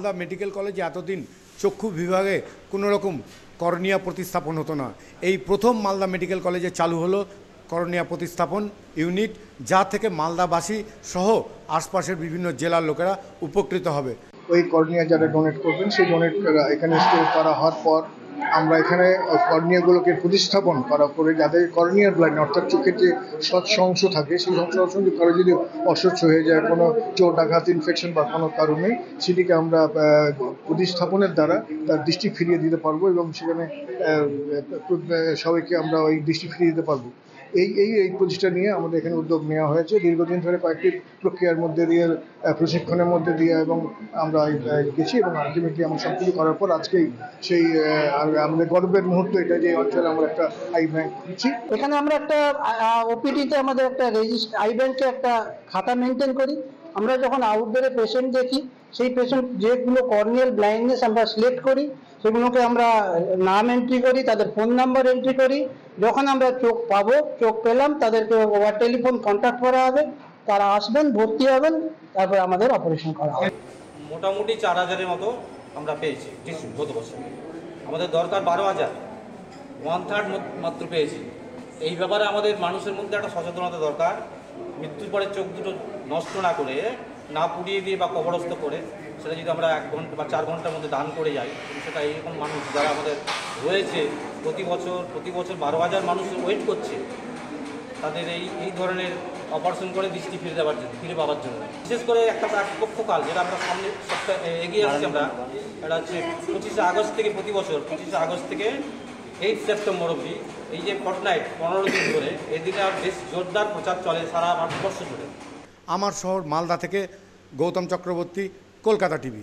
Malda medical কলেজে এতদিন চক্ষু বিভাগে কোনো রকম কর্নিয়া প্রতিস্থাপন হতো না। এই প্রথম মালদা মেডিকেল কলেজে চালু হলো কর্নিয়া প্রতিস্থাপন ইউনিট, যা থেকে মালদাবাসী সহ আশপাশের বিভিন্ন জেলার লোকেরা উপকৃত হবে। ওই কর্নিয়া যারা ডোনেট করবেন সেই ডোনেট এখানে স্টোর করা হওয়ার পর আমরা এখানে কর্নিয়াগুলোকে প্রতিস্থাপন করা করে যাদের কর্নিয়ার ব্লাইন্ড অর্থাৎ চোখের যে স্বচ্ছ অংশ থাকে সেই অংশ কারো যদি অস্বচ্ছ হয়ে যায় কোনো চোট আঘাত ইনফেকশন বা কোনো কারণে সেটিকে আমরা প্রতিস্থাপনের দ্বারা তার দৃষ্টি ফিরিয়ে দিতে পারবো এবং সেখানে সবাইকে আমরা ওই দৃষ্টি ফিরিয়ে দিতে পারবো। এই প্রচেষ্টা নিয়ে আমাদের এখানে উদ্যোগ নেওয়া হয়েছে। দীর্ঘদিন ধরে কয়েকটি প্রক্রিয়ার মধ্যে দিয়ে প্রশিক্ষণের মধ্যে দিয়ে এবং আমরা গেছি এবং আলটিমেটলি আমরা সব কিছু করার পর আজকেই সেই আমাদের গর্বের মুহূর্ত এটা যে অঞ্চলে আমরা একটা আই ব্যাংক খুলছি। এখানে আমরা একটা ওপিডিতে আমাদের একটা আই ব্যাংকে একটা খাতা মেনটেন করি। আমরা যখন আউটডোরে পেশেন্ট দেখি সেই পেশেন্ট যেগুলো কর্নিয়াল ব্লাইন্ডনেস আমরা সিলেক্ট করি সেগুলোকে আমরা নাম এন্ট্রি করি, তাদের ফোন নাম্বার এন্ট্রি করি। যখন আমরা চোখ পাবো, চোখ পেলাম, তাদেরকে ওভার টেলিফোন কন্ট্যাক্ট করা হবে, তারা আসবেন, ভর্তি হবেন, তারপরে আমাদের অপারেশন করা হবে। মোটামুটি 4000-এর মতো আমরা পেয়েছি গত বছর। আমাদের দরকার 12,000, 1/3 মাত্র পেয়েছি। এই ব্যাপারে আমাদের মানুষের মধ্যে একটা সচেতনতা দরকার। মৃত্যুর পরে চোখ দুটো নষ্ট না করে, না পুড়িয়ে দিয়ে বা কবরস্থ করে সেটা যদি আমরা 1 ঘন্টা বা 4 ঘন্টার মধ্যে দান করে যাই, সেটা এইরকম মানুষ যারা আমাদের রয়েছে প্রতি বছর 12,000 মানুষ ওয়েট করছে তাদের এই ধরনের অপারেশন করে দৃষ্টি ফিরে পাওয়ার জন্য। বিশেষ করে একটা প্রাকপক্ষকাল যেটা আমরা সামনে সপ্তাহে এগিয়ে আসছি আমরা, এটা হচ্ছে 25শে আগস্ট থেকে, প্রতি বছর 25শে আগস্ট থেকে 8 সেপ্টেম্বর অবধি এই যে ফর্টনাইট 15 দিন ধরে, এদিকে আর বেশ জোরদার প্রচার চলে সারা ভারতবর্ষ জুড়ে। আমার শহর মালদা থেকে গৌতম চক্রবর্তী, কলকাতা টিভি।